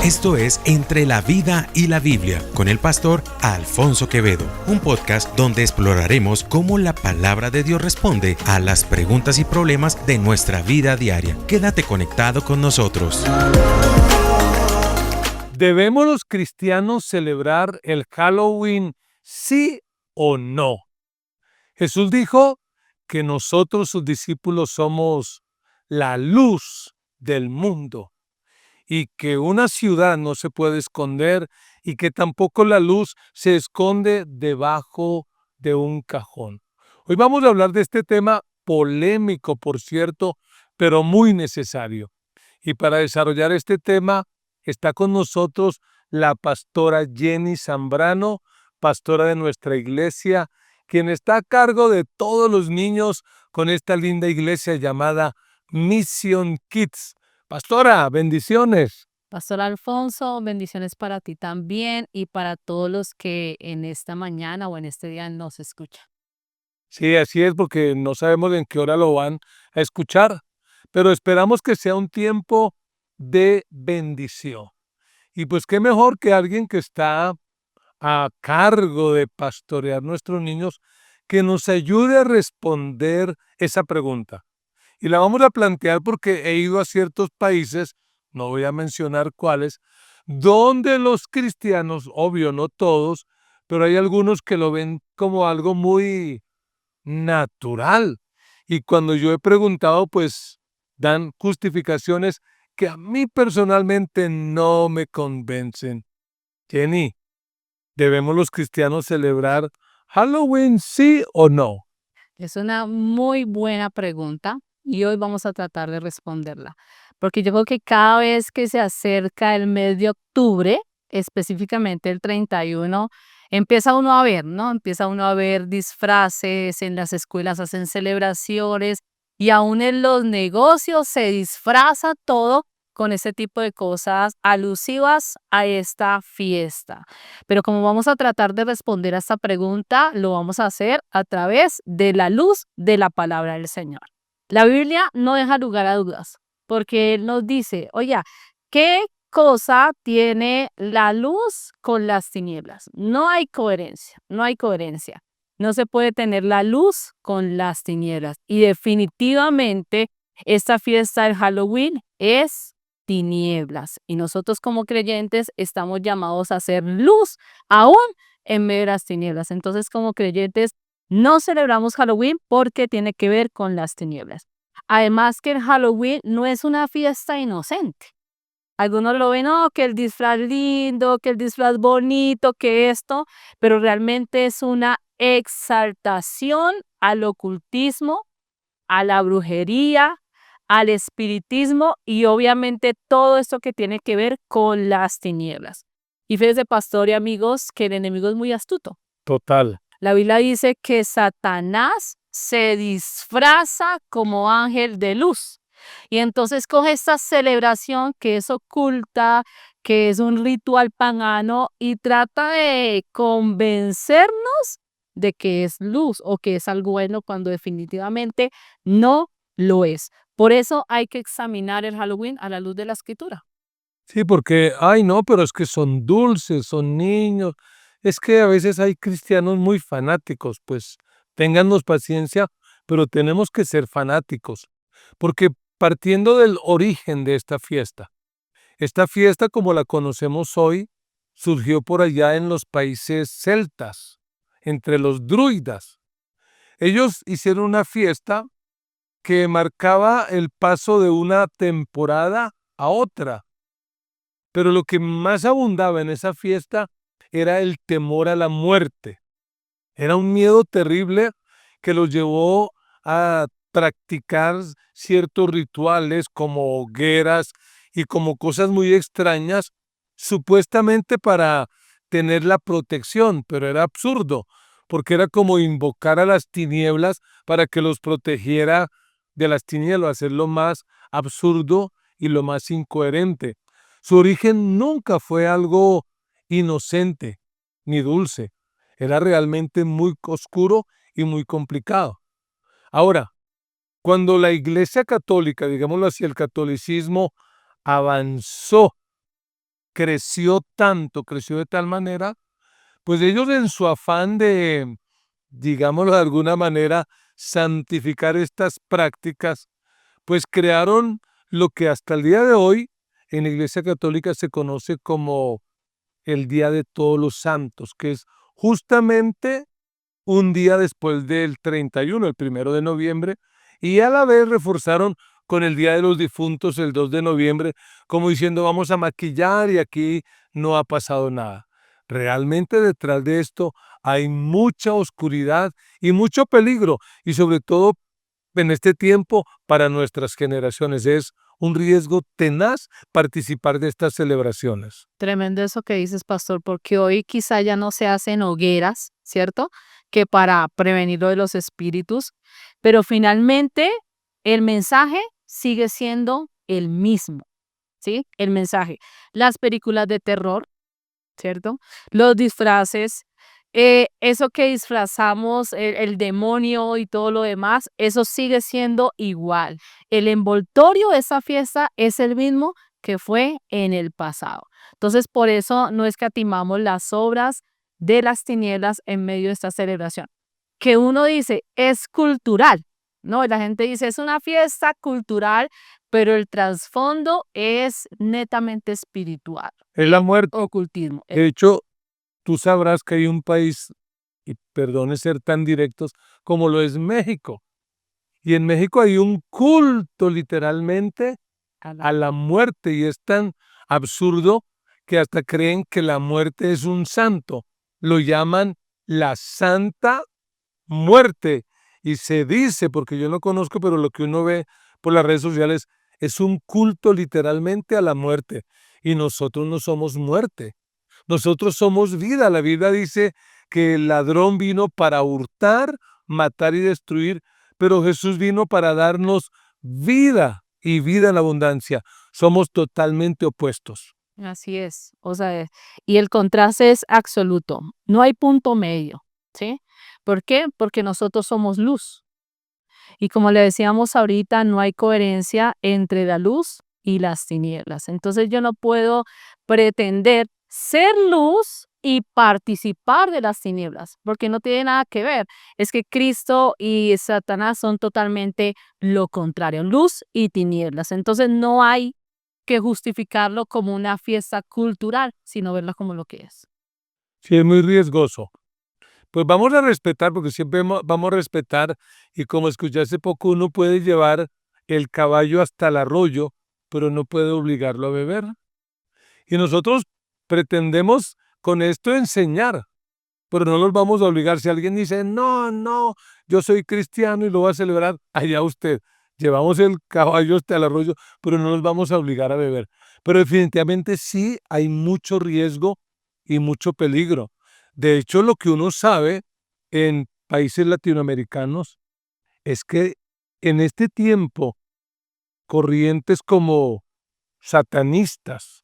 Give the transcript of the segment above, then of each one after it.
Esto es Entre la Vida y la Biblia, con el pastor Alfonso Quevedo, un podcast donde exploraremos cómo la palabra de Dios responde a las preguntas y problemas de nuestra vida diaria. Quédate conectado con nosotros. ¿Debemos los cristianos celebrar el Halloween, sí o no? Jesús dijo que nosotros, sus discípulos, somos la luz del mundo y que una ciudad no se puede esconder y que tampoco la luz se esconde debajo de un cajón. Hoy vamos a hablar de este tema polémico, por cierto, pero muy necesario. Y para desarrollar este tema está con nosotros la pastora Jenny Zambrano, pastora de nuestra iglesia, quien está a cargo de todos los niños con esta linda iglesia llamada Mission Kids. Pastora, bendiciones. Pastor Alfonso, bendiciones para ti también y para todos los que en esta mañana o en este día nos escuchan. Sí, así es, porque no sabemos en qué hora lo van a escuchar, pero esperamos que sea un tiempo de bendición. Y pues qué mejor que alguien que está a cargo de pastorear nuestros niños, que nos ayude a responder esa pregunta. Y la vamos a plantear porque he ido a ciertos países, no voy a mencionar cuáles, donde los cristianos, obvio no todos, pero hay algunos que lo ven como algo muy natural. Y cuando yo he preguntado, pues dan justificaciones que a mí personalmente no me convencen. Jenny, ¿debemos los cristianos celebrar Halloween, sí o no? Es una muy buena pregunta y hoy vamos a tratar de responderla, porque yo creo que cada vez que se acerca el mes de octubre, específicamente el 31, empieza uno a ver, ¿no? Empieza uno a ver disfraces, en las escuelas hacen celebraciones y aún en los negocios se disfraza todo con ese tipo de cosas alusivas a esta fiesta. Pero como vamos a tratar de responder a esta pregunta, lo vamos a hacer a través de la luz de la palabra del Señor. La Biblia no deja lugar a dudas, porque Él nos dice, oye, ¿qué cosa tiene la luz con las tinieblas? No hay coherencia, no hay coherencia. No se puede tener la luz con las tinieblas. Y definitivamente esta fiesta del Halloween es tinieblas. Y nosotros como creyentes estamos llamados a hacer luz aún en medio de las tinieblas. Entonces, como creyentes, no celebramos Halloween porque tiene que ver con las tinieblas. Además que el Halloween no es una fiesta inocente. Algunos lo ven, oh, que el disfraz lindo, que el disfraz bonito, que esto, pero realmente es una exaltación al ocultismo, a la brujería, al espiritismo y obviamente todo esto que tiene que ver con las tinieblas. Y fíjese, pastor y amigos, que el enemigo es muy astuto. Total. La Biblia dice que Satanás se disfraza como ángel de luz. Y entonces coge esta celebración que es oculta, que es un ritual pagano y trata de convencernos de que es luz o que es algo bueno cuando definitivamente no lo es. Por eso hay que examinar el Halloween a la luz de la escritura. Sí, porque, ay no, pero es que son dulces, son niños. Es que a veces hay cristianos muy fanáticos, pues téngannos paciencia, pero tenemos que ser fanáticos, porque partiendo del origen de esta fiesta como la conocemos hoy, surgió por allá en los países celtas, entre los druidas. Ellos hicieron una fiesta que marcaba el paso de una temporada a otra. Pero lo que más abundaba en esa fiesta era el temor a la muerte. Era un miedo terrible que los llevó a practicar ciertos rituales como hogueras y como cosas muy extrañas, supuestamente para tener la protección, pero era absurdo, porque era como invocar a las tinieblas para que los protegiera de las tinieblas, hacerlo más absurdo y lo más incoherente. Su origen nunca fue algo inocente ni dulce. Era realmente muy oscuro y muy complicado. Ahora, cuando la Iglesia Católica, digámoslo así, el catolicismo avanzó creció tanto, creció de tal manera, pues ellos en su afán de, digámoslo de alguna manera, santificar estas prácticas, pues crearon lo que hasta el día de hoy en la Iglesia Católica se conoce como el Día de Todos los Santos, que es justamente un día después del 31, el 1 de noviembre, y a la vez reforzaron con el Día de los Difuntos el 2 de noviembre, como diciendo vamos a maquillar y aquí no ha pasado nada. Realmente detrás de esto hay mucha oscuridad y mucho peligro, y sobre todo en este tiempo para nuestras generaciones es un riesgo tenaz participar de estas celebraciones. Tremendo eso que dices, pastor, porque hoy quizá ya no se hacen hogueras, ¿cierto? Que para prevenir lo de los espíritus, pero finalmente el mensaje sigue siendo el mismo, ¿sí? El mensaje. Las películas de terror, ¿cierto? Los disfraces, eso que disfrazamos, el demonio y todo lo demás, eso sigue siendo igual. El envoltorio de esa fiesta es el mismo que fue en el pasado. Entonces, por eso no escatimamos las obras de las tinieblas en medio de esta celebración. Que uno dice, es cultural, ¿no? Y la gente dice, es una fiesta cultural, pero el trasfondo es netamente espiritual, Es la muerte. ocultismo. De hecho, tú sabrás que hay un país, y perdone ser tan directos, como lo es México. Y en México hay un culto literalmente a la muerte y es tan absurdo que hasta creen que la muerte es un santo. Lo llaman la Santa Muerte. Y se dice, porque yo no conozco, pero lo que uno ve por las redes sociales es un culto literalmente a la muerte. Y nosotros no somos muerte. Nosotros somos vida. La Biblia dice que el ladrón vino para hurtar, matar y destruir, pero Jesús vino para darnos vida y vida en abundancia. Somos totalmente opuestos. Así es, o sea, y el contraste es absoluto, no hay punto medio, ¿sí? ¿Por qué? Porque nosotros somos luz. Y como le decíamos ahorita, no hay coherencia entre la luz y las tinieblas. Entonces yo no puedo pretender ser luz y participar de las tinieblas, porque no tiene nada que ver. Es que Cristo y Satanás son totalmente lo contrario, luz y tinieblas. Entonces no hay que justificarlo como una fiesta cultural, sino verlo como lo que es. Sí, es muy riesgoso. Pues vamos a respetar, porque siempre vamos a respetar, y como escuché hace poco, uno puede llevar el caballo hasta el arroyo, pero no puede obligarlo a beber. Y nosotros pretendemos con esto enseñar, pero no los vamos a obligar. Si alguien dice, no, no, yo soy cristiano y lo voy a celebrar, allá usted. Llevamos el caballo hasta el arroyo, pero no los vamos a obligar a beber. Pero definitivamente sí hay mucho riesgo y mucho peligro. De hecho, lo que uno sabe en países latinoamericanos es que en este tiempo, corrientes como satanistas,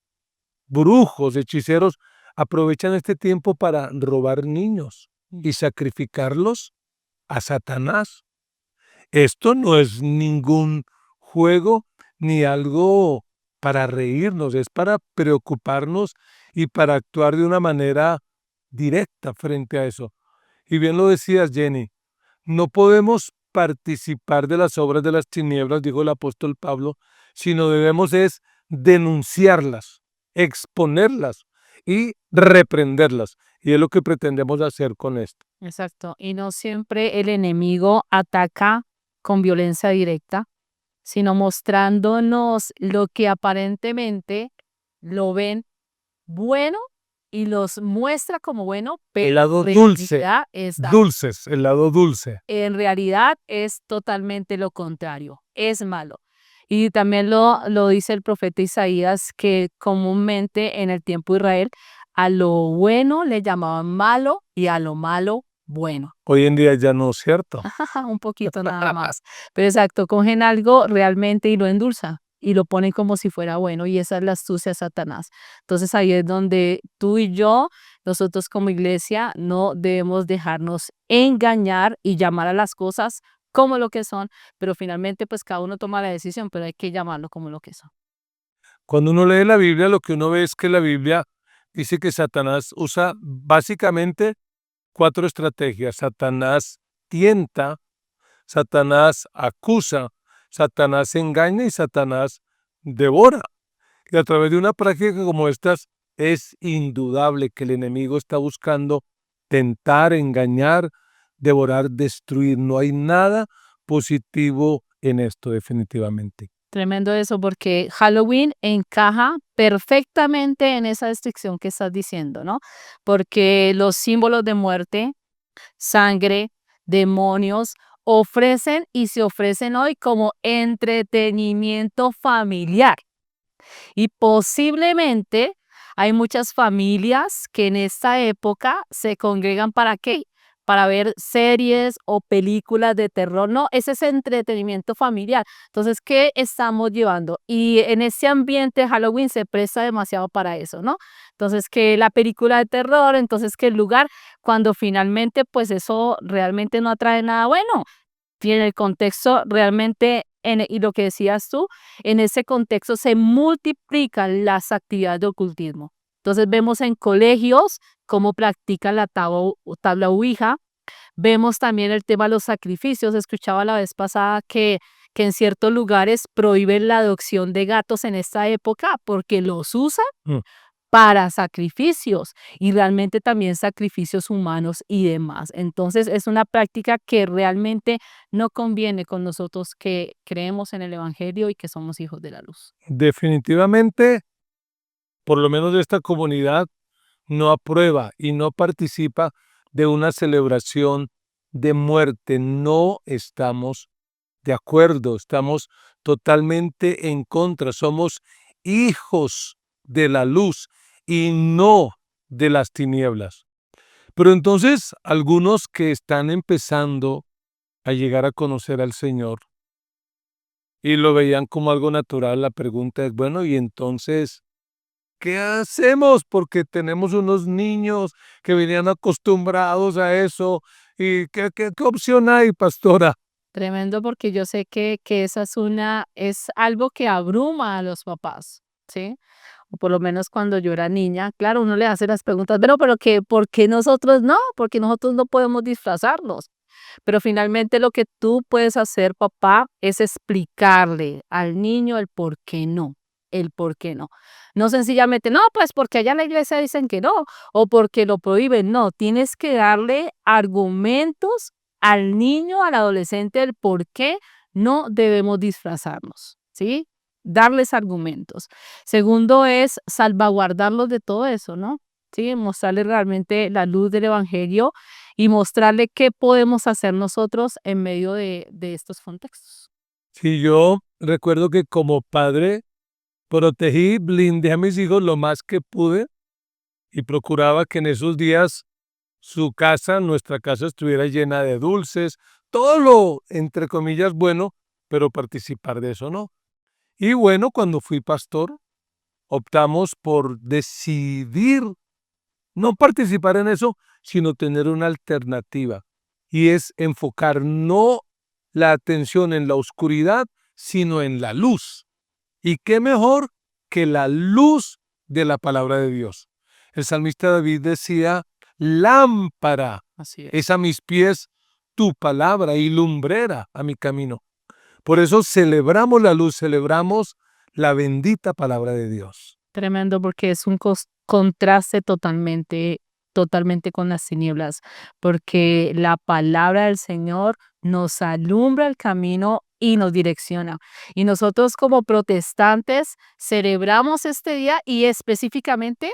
brujos, hechiceros, aprovechan este tiempo para robar niños y sacrificarlos a Satanás. Esto no es ningún juego ni algo para reírnos, es para preocuparnos y para actuar de una manera directa frente a eso. Y bien lo decías, Jenny, no podemos participar de las obras de las tinieblas, dijo el apóstol Pablo, sino debemos es denunciarlas, exponerlas y reprenderlas. Y es lo que pretendemos hacer con esto. Exacto. Y no siempre el enemigo ataca con violencia directa, sino mostrándonos lo que aparentemente lo ven bueno y los muestra como bueno, El pero lado en dulce, realidad es dulces, el lado dulce. en realidad es totalmente lo contrario, es malo. Y también lo dice el profeta Isaías, que comúnmente en el tiempo de Israel a lo bueno le llamaban malo y a lo malo bueno. Hoy en día ya no es cierto. Un poquito nada más. Pero exacto, cogen algo realmente y lo endulzan y lo ponen como si fuera bueno, y esa es la astucia de Satanás. Entonces ahí es donde tú y yo, nosotros como iglesia, no debemos dejarnos engañar y llamar a las cosas como lo que son, pero finalmente pues cada uno toma la decisión, pero hay que llamarlo como lo que son. Cuando uno lee la Biblia, lo que uno ve es que la Biblia dice que Satanás usa básicamente 4 estrategias. Satanás tienta, Satanás acusa, Satanás engaña y Satanás devora. Y a través de una práctica como estas, es indudable que el enemigo está buscando tentar, engañar, devorar, destruir. No hay nada positivo en esto, definitivamente. Tremendo eso, porque Halloween encaja perfectamente en esa descripción que estás diciendo, ¿no? Porque los símbolos de muerte, sangre, demonios, ofrecen y se ofrecen hoy como entretenimiento familiar. Y posiblemente hay muchas familias que en esta época se congregan ¿para qué? Para ver series o películas de terror. No, ese es entretenimiento familiar. Entonces, ¿qué estamos llevando? Y en ese ambiente Halloween se presta demasiado para eso, ¿no? Entonces, que la película de terror, entonces que el lugar, cuando finalmente, pues eso realmente no atrae nada bueno. Y en el contexto realmente, y lo que decías tú, en ese contexto se multiplican las actividades de ocultismo. Entonces vemos en colegios cómo practican la tabla ouija. Vemos también el tema de los sacrificios. Escuchaba la vez pasada que en ciertos lugares prohíben la adopción de gatos en esta época porque los usan Mm. para sacrificios y realmente también sacrificios humanos y demás. Entonces es una práctica que realmente no conviene con nosotros que creemos en el Evangelio y que somos hijos de la luz. Definitivamente, por lo menos esta comunidad no aprueba y no participa de una celebración de muerte. No estamos de acuerdo, estamos totalmente en contra. Somos hijos de la luz y no de las tinieblas. Pero entonces, algunos que están empezando a llegar a conocer al Señor y lo veían como algo natural, la pregunta es, bueno, y entonces, ¿qué hacemos? Porque tenemos unos niños que venían acostumbrados a eso. ¿Y qué opción hay, pastora? Tremendo, porque yo sé que esa es algo que abruma a los papás, ¿sí? O por lo menos cuando yo era niña, claro, uno le hace las preguntas, pero ¿por qué nosotros no? Porque nosotros no podemos disfrazarnos. Pero finalmente lo que tú puedes hacer, papá, es explicarle al niño el por qué no, el por qué no. No sencillamente, no, pues porque allá en la iglesia dicen que no, o porque lo prohíben. No, tienes que darle argumentos al niño, al adolescente, el por qué no debemos disfrazarnos, ¿sí? Darles argumentos. Segundo es salvaguardarlos de todo eso, ¿no? Sí, mostrarle realmente la luz del evangelio y mostrarle qué podemos hacer nosotros en medio de estos contextos. Sí, yo recuerdo que como padre protegí, blindé a mis hijos lo más que pude y procuraba que en esos días su casa, nuestra casa, estuviera llena de dulces, todo lo, entre comillas, bueno, pero participar de eso no. Y bueno, cuando fui pastor, optamos por decidir no participar en eso, sino tener una alternativa. Y es enfocar no la atención en la oscuridad, sino en la luz. ¿Y qué mejor que la luz de la palabra de Dios? El salmista David decía, lámpara Así es. es a mis pies tu palabra y lumbrera a mi camino. Por eso celebramos la luz, celebramos la bendita palabra de Dios. Tremendo, porque es un contraste totalmente con las tinieblas, porque la palabra del Señor nos alumbra el camino y nos direcciona. Y nosotros como protestantes celebramos este día y específicamente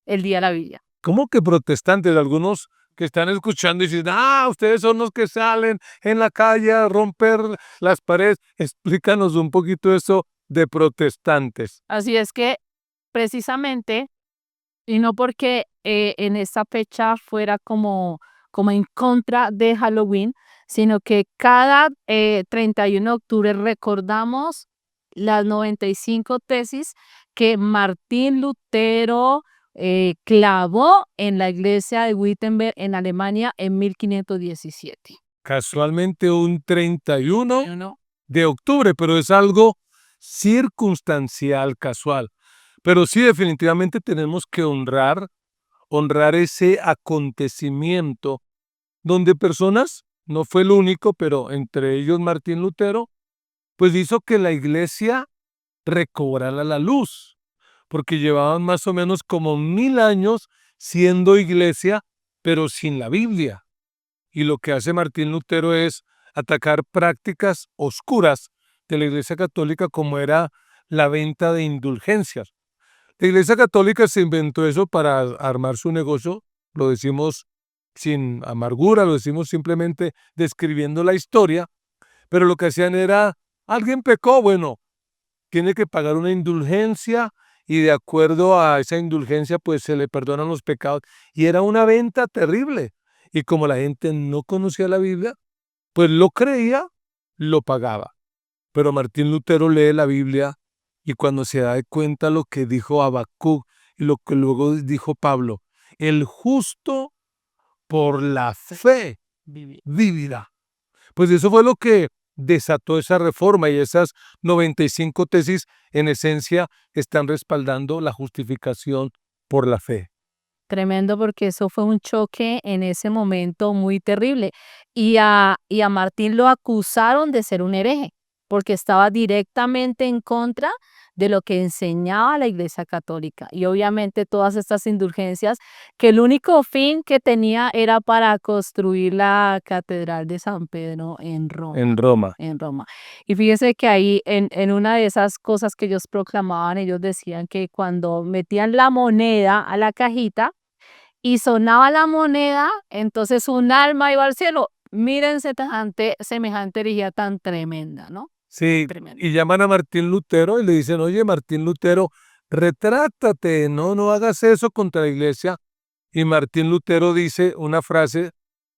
el Día de la Biblia. ¿Cómo que protestantes? Algunos que están escuchando y dicen, ustedes son los que salen en la calle a romper las paredes. Explícanos un poquito eso de protestantes. Así es que precisamente, y no porque en esta fecha fuera como en contra de Halloween, sino que cada 31 de octubre recordamos las 95 tesis que Martín Lutero clavó en la iglesia de Wittenberg en Alemania en 1517. Casualmente un 31 ¿No? de octubre, pero es algo circunstancial, casual. Pero sí, definitivamente tenemos que honrar ese acontecimiento donde personas, no fue el único, pero entre ellos Martín Lutero, pues hizo que la iglesia recobrara la luz, porque llevaban más o menos como 1000 años siendo iglesia, pero sin la Biblia. Y lo que hace Martín Lutero es atacar prácticas oscuras de la Iglesia Católica, como era la venta de indulgencias. La Iglesia Católica se inventó eso para armar su negocio, lo decimos sin amargura, lo decimos simplemente describiendo la historia, pero lo que hacían era, alguien pecó, bueno, tiene que pagar una indulgencia y de acuerdo a esa indulgencia pues se le perdonan los pecados. Y era una venta terrible. Y como la gente no conocía la Biblia, pues lo creía, lo pagaba. Pero Martín Lutero lee la Biblia y cuando se da cuenta lo que dijo Habacuc y lo que luego dijo Pablo, el justo por la fe vivirá. Pues eso fue lo que desató esa reforma y esas 95 tesis en esencia están respaldando la justificación por la fe. Tremendo, porque eso fue un choque en ese momento muy terrible. Y a Martín lo acusaron de ser un hereje, porque estaba directamente en contra de lo que enseñaba la Iglesia Católica. Y obviamente todas estas indulgencias, que el único fin que tenía era para construir la Catedral de San Pedro en Roma. En Roma. En Roma. Y fíjese que ahí en una de esas cosas que ellos proclamaban, ellos decían que cuando metían la moneda a la cajita y sonaba la moneda, entonces un alma iba al cielo. Miren semejante herejía tan tremenda, ¿no? Sí, Tremenda. y llaman a Martín Lutero y le dicen, oye, Martín Lutero, retráctate, no hagas eso contra la iglesia. Y Martín Lutero dice una frase,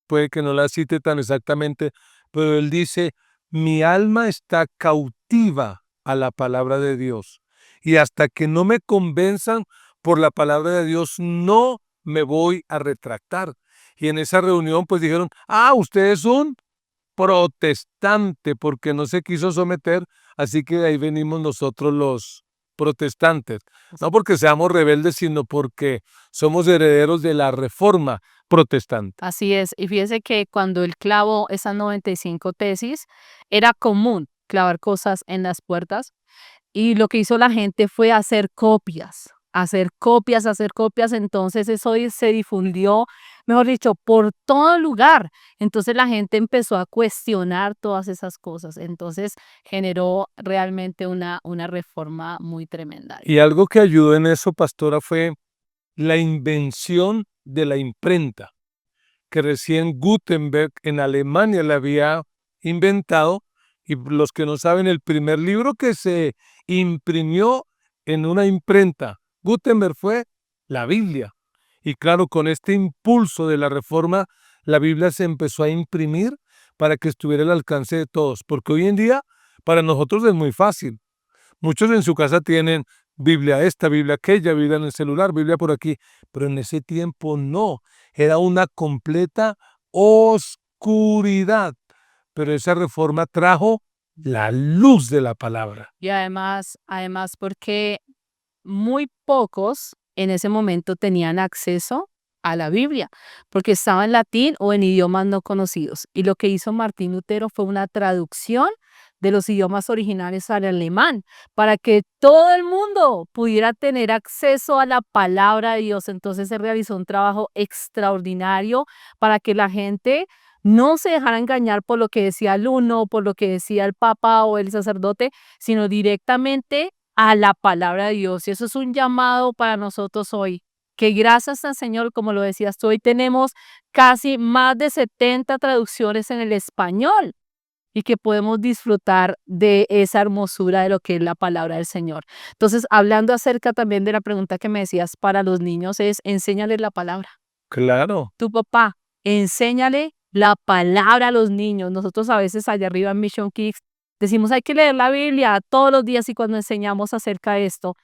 puede que no la cite tan exactamente, pero él dice, mi alma está cautiva a la palabra de Dios. Y hasta que no me convenzan por la palabra de Dios, no me voy a retractar. Y en esa reunión pues dijeron, usted es un protestante porque no se quiso someter, así que de ahí venimos nosotros los protestantes. No porque seamos rebeldes, sino porque somos herederos de la reforma protestante. Así es. Y fíjese que cuando él clavó esas 95 tesis, era común clavar cosas en las puertas. Y lo que hizo la gente fue hacer copias, hacer copias, hacer copias. Entonces eso se difundió, mejor dicho, por todo lugar. Entonces la gente empezó a cuestionar todas esas cosas. Entonces generó realmente una reforma muy tremenda. Y algo que ayudó en eso, pastora, fue la invención de la imprenta, que recién Gutenberg en Alemania la había inventado. Y los que no saben, el primer libro que se imprimió en una imprenta, Gutenberg, fue la Biblia. Y claro, con este impulso de la reforma, la Biblia se empezó a imprimir para que estuviera al alcance de todos. Porque hoy en día, para nosotros es muy fácil. Muchos en su casa tienen Biblia esta, Biblia aquella, Biblia en el celular, Biblia por aquí. Pero en ese tiempo no. Era una completa oscuridad. Pero esa reforma trajo la luz de la palabra. Y además porque muy pocos en ese momento tenían acceso a la Biblia, porque estaba en latín o en idiomas no conocidos. Y lo que hizo Martín Lutero fue una traducción de los idiomas originales al alemán, para que todo el mundo pudiera tener acceso a la palabra de Dios. Entonces se realizó un trabajo extraordinario para que la gente no se dejara engañar por lo que decía el uno, por lo que decía el papa o el sacerdote, sino directamente a la palabra de Dios. Y eso es un llamado para nosotros hoy, que gracias al Señor, como lo decías tú, hoy tenemos casi más de 70 traducciones en el español y que podemos disfrutar de esa hermosura de lo que es la palabra del Señor. Entonces, hablando acerca también de la pregunta que me decías para los niños, es enséñales la palabra. Claro. Tu papá, enséñale la palabra a los niños. Nosotros a veces allá arriba en Mission Kids decimos hay que leer la Biblia todos los días y cuando enseñamos acerca de esto.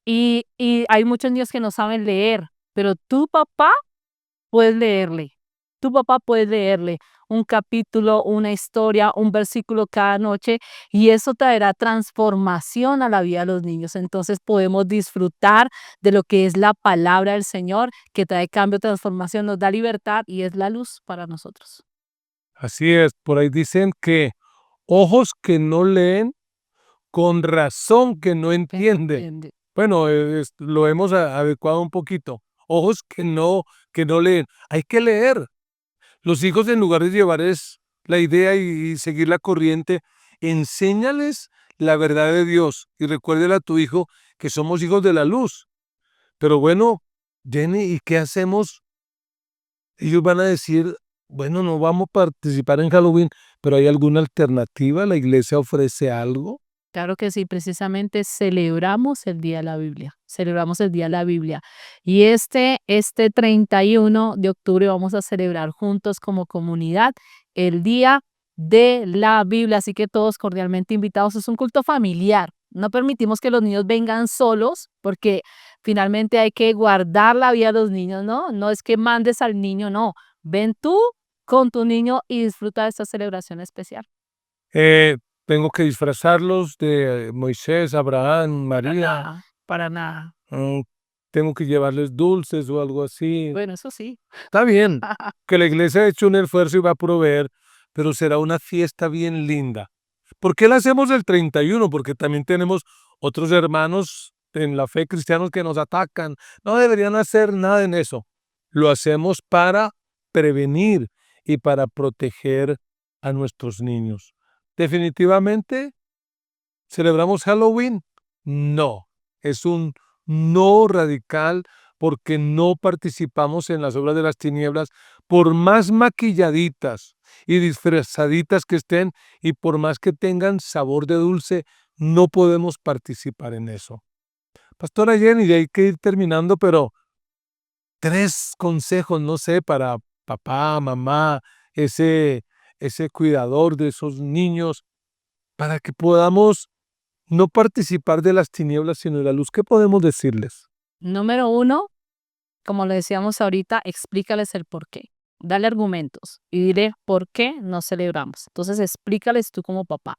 Y hay muchos niños que no saben leer, pero tu papá puedes leerle. Tu papá puede leerle. un capítulo, una historia, un versículo cada noche y eso traerá transformación a la vida de los niños. Entonces podemos disfrutar de lo que es la palabra del Señor, que trae cambio, transformación, nos da libertad y es la luz para nosotros. Así es, por ahí dicen que ojos que no leen, con razón que no entienden. Entiende. Bueno, lo hemos adecuado un poquito. Ojos que no leen. Hay que leer. Los hijos, en lugar de llevarles la idea y seguir la corriente, enséñales la verdad de Dios y recuérdale a tu hijo que somos hijos de la luz. Pero bueno, Jenny, ¿y qué hacemos? Ellos van a decir, bueno, no vamos a participar en Halloween, pero ¿hay alguna alternativa? ¿La iglesia ofrece algo? Claro que sí, precisamente celebramos el Día de la Biblia, celebramos el Día de la Biblia. Y este 31 de octubre vamos a celebrar juntos como comunidad el Día de la Biblia, así que todos cordialmente invitados. Es un culto familiar. No permitimos que los niños vengan solos porque finalmente hay que guardar la vida de los niños, ¿no? No es que mandes al niño, no. Ven tú con tu niño y disfruta de esta celebración especial. Eh, Tengo que disfrazarlos de Moisés, Abraham, Para María. nada, para nada. mm, Tengo que llevarles dulces o algo así. Bueno, eso sí. Está bien que la iglesia ha hecho un esfuerzo y va a proveer, pero será una fiesta bien linda. ¿Por qué la hacemos el 31? Porque también tenemos otros hermanos en la fe cristianos que nos atacan. No deberían hacer nada en eso. Lo hacemos para prevenir y para proteger a nuestros niños. Definitivamente, ¿celebramos Halloween? No, es un no radical porque no participamos en las obras de las tinieblas, por más maquilladitas y disfrazaditas que estén y por más que tengan sabor de dulce, no podemos participar en eso. Pastora Jenny, ya hay que ir terminando, pero 3 consejos, no sé, para papá, mamá, ese, ese cuidador de esos niños, para que podamos no participar de las tinieblas, sino de la luz. ¿Qué podemos decirles? Número 1, como le decíamos ahorita, explícales el por qué. Dale argumentos y dile por qué no celebramos. Entonces, explícales tú como papá.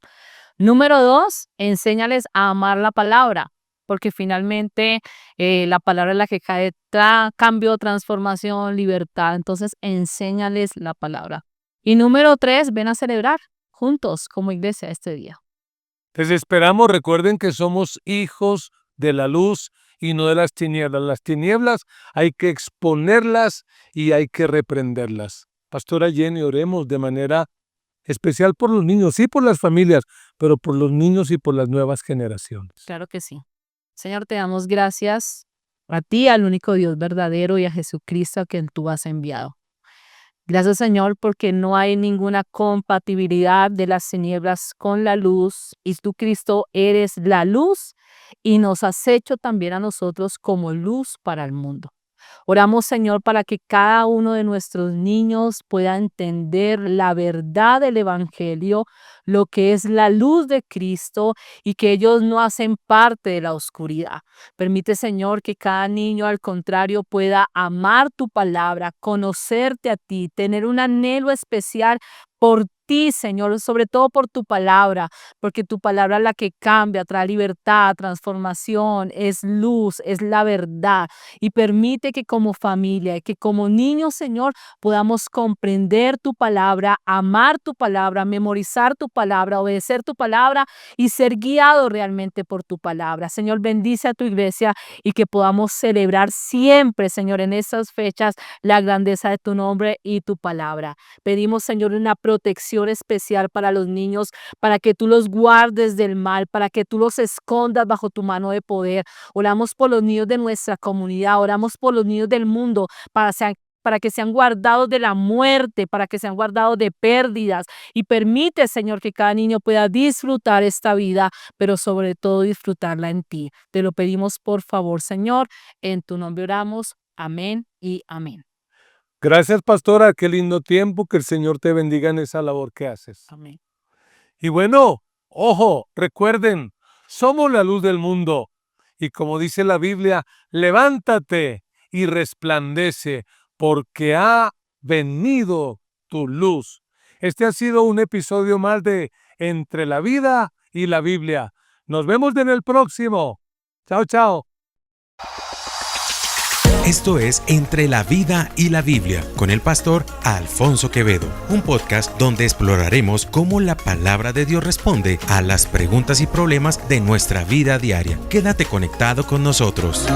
Número 2, enséñales a amar la palabra, porque finalmente la palabra es la que trae cambio, transformación, libertad. Entonces, enséñales la palabra. Y número 3, ven a celebrar juntos como iglesia este día. Les esperamos. Recuerden que somos hijos de la luz y no de las tinieblas. Las tinieblas hay que exponerlas y hay que reprenderlas. Pastora Jenny, oremos de manera especial por los niños, sí por las familias, pero por los niños y por las nuevas generaciones. Claro que sí. Señor, te damos gracias a ti, al único Dios verdadero y a Jesucristo a quien tú has enviado. Gracias, Señor, porque no hay ninguna compatibilidad de las tinieblas con la luz y tú, Cristo, eres la luz y nos has hecho también a nosotros como luz para el mundo. Oramos, Señor, para que cada uno de nuestros niños pueda entender la verdad del Evangelio, lo que es la luz de Cristo y que ellos no hacen parte de la oscuridad. Permite, Señor, que cada niño, al contrario, pueda amar tu palabra, conocerte a ti, tener un anhelo especial por ti, Señor, sobre todo por tu palabra, porque tu palabra es la que cambia, trae libertad, transformación, es luz, es la verdad. Y permite que como familia, que como niños, Señor, podamos comprender tu palabra, amar tu palabra, memorizar tu palabra, obedecer tu palabra y ser guiado realmente por tu palabra. Señor, bendice a tu iglesia y que podamos celebrar siempre, Señor, en estas fechas la grandeza de tu nombre y tu palabra. Pedimos, Señor, una protección especial para los niños, para que tú los guardes del mal, para que tú los escondas bajo tu mano de poder. Oramos por los niños de nuestra comunidad, oramos por los niños del mundo, para que sean guardados de la muerte, para que sean guardados de pérdidas. Y permite, Señor, que cada niño pueda disfrutar esta vida, pero sobre todo disfrutarla en ti. Te lo pedimos por favor, Señor. En tu nombre oramos. Amén y amén. Gracias, pastora. Qué lindo tiempo. Que el Señor te bendiga en esa labor que haces. Amén. Y bueno, ojo, recuerden, somos la luz del mundo. Y como dice la Biblia, levántate y resplandece, porque ha venido tu luz Este ha sido un episodio más de Entre la vida y la Biblia. Nos vemos en el próximo. Chao, chao. Esto es Entre la vida y la Biblia con el pastor Alfonso Quevedo, un podcast donde exploraremos cómo la palabra de Dios responde a las preguntas y problemas de nuestra vida diaria. Quédate conectado con nosotros.